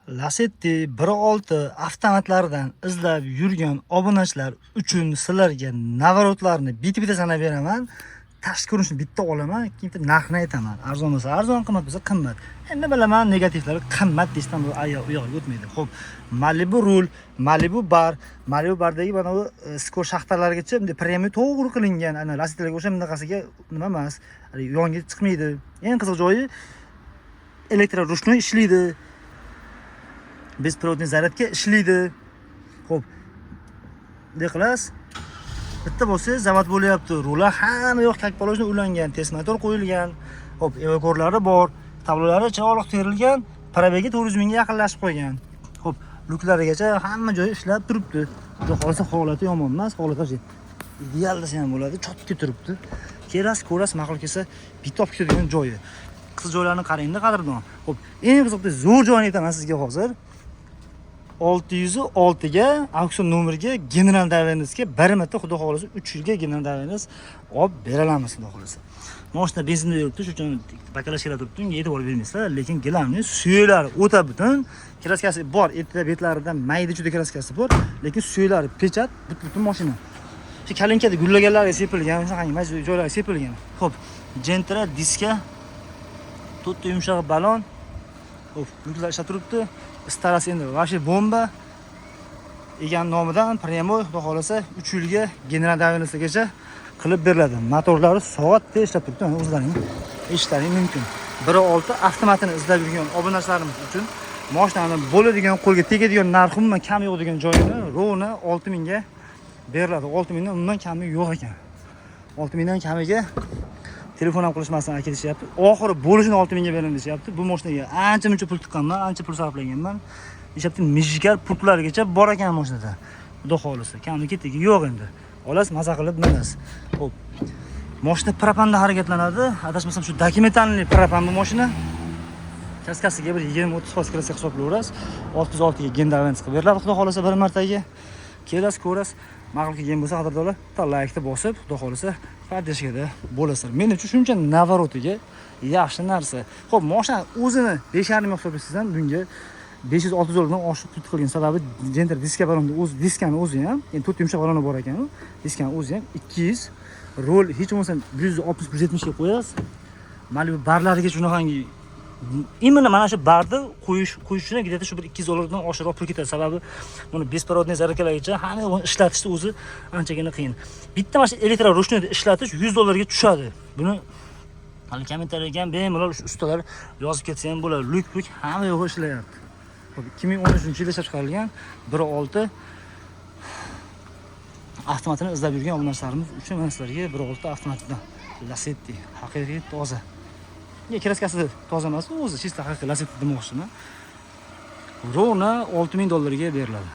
Lacetti 1.6 avtomatlaridan izlab yurgan obunachilar uchun sizlarga navarotlarni bitta sanab beraman. Tashqi ko'rinishini bitta olaman, keyin narxini aytaman. Arzon bo'lsa arzon, qimmat bo'lsa qimmat. Endi bilaman negativlari qimmat desam bu uyoqqa o'tmaydi. Xo'p, Malibu rul, Malibu bar, Malibu bardagi mana bu skor shaxtalargacha bunday premium to'g'ri qilingan, ana Lacettilarga o'sha bunaqasiga nima emas, yonga chiqmaydi. Eng qiziq joyi elektrorushnoy ishlaydi. Besprovodniy zaryadga ishlaydi. Xo'p. Bunday qilasiz. Bitta bo'lsa zavod bo'lyapti. Rullar hamma yoq kakpolojni ulangan, test motor qo'yilgan. Xo'p, evakorlari bor, tablolari chiroqli terilgan, probegi 400 mingga yaqinlashib qo'ygan. Xo'p, luklarigacha hamma joyi ishlab turibdi. Xudo xolasa holati yomon emas, holati ideal desa ham bo'ladi, chotga turibdi. Keras, ko'ras, ma'qul kelsa bitta olib ketadigan joyi. Qiz joylarni qarangda qadrdon. Xo'p, eng qiziqli zo'r joyini aytaman sizga hozir. 606 ga auksion nomeriga general davenizga bir marta xudo xolasa 3 yilga general daveniz olib beramiz xudo xolasa. Mashina benzinda yuribdi, shu uchun bakalashkalar turibdi, unga e'tibor bermaysizlar, lekin gilamni suyaklari o'ta butun, kraskasi bor, betlaridan mayda juda kraskasi bor, lekin suyaklari pechat, butun mashina. Shu kalinkada gullaganlarga sepilgan, shunaqangi majburiy joylarga sepilgan. Xo'p, Gentra diska, to'rtta yumshoq balon. Xo'p, luklar ishlab turibdi. Starasi endi vashi bomba. Egan nomidan Premo xudo xolasa 3 yilga general davenizgacha qilib beriladi. Motorlari soatda ishlab turibdi. O'zlaring eshitishlaring mumkin. 1.6 avtomatini izlab yurgan obunachilarimiz uchun mashinani bo'ladigan, qo'lga tegadigan narxi umuman kam yo'q degan joyini rovna 6000 ga beriladi. 6000 dan undan kami yo'q ekan. 6000 dan kamiga telefon ham qilishmasdan ketishyapti. Oxiri bo'lishini 6000 ga beraman deyapti. Bu mashinaga ancha-muncha pul tiqqanman, ancha pul sarflaganman. Deyapti, mijgar pullargacha bor ekan mashinada. Xudo xolasa, kamni ketdigi yo'q endi. Olasiz, maza qilib minasiz. Xo'p. Mashina propanda harakatlanadi. Adashmasam shu dokumentalniy propan bu mashina. Kaskasiga bir 20-30% kraska hisoblayverasiz. 606 ga gendavens qilib beriladi. Xudo xolasa bir martaga kelasiz, ko'rasiz. Ma'qul kelgan bo'lsa, qadrdonlar, like-ni bosib, xudo xolasa, podдержкада bo'lasizlar. Men uchun shuncha navarotiga yaxshi narsa. Xo'p, mashina o'zini 5.5 ming hisoblaysiz ham bunga 500-600 dollardan oshib pul qilgan sababi Gentra diska balonni o'zi, diskani o'zi ham, endi 4 yumshoq baloni bor ekan, diskani o'zi ham 200, rol hech bo'lmasa 160-170 ga qo'yasiz. Malibu barlariga shunaqangi imенно mana shu barni qo'yish uchun где-то shu bir 200 dollardan oshiqroq pul ketadi. Sababi buni besprovодniy zaryadkalargacha hamma yo'g'ini ishlatishni o'zi anchagina qiyin. Bitta mana shu elektrorushnoyni ishlatish 100 dollarga tushadi. Buni hali kommentariyaga ham bemalol ustalar yozib ketsa ham bo'ladi. Luk hamma yo'g'i ishlayapti. 2013-yilda ishlab chiqarilgan 1.6 avtomatini izlab yurgan obunachilarimiz uchun mana sizlarga 1.6 avtomatidan Lacetti haqiqiy toza. Kraskasi toza emas, o'zi chista haqiqiy Lacetti demoqchiman. Rovna 6000 dollarga beriladi.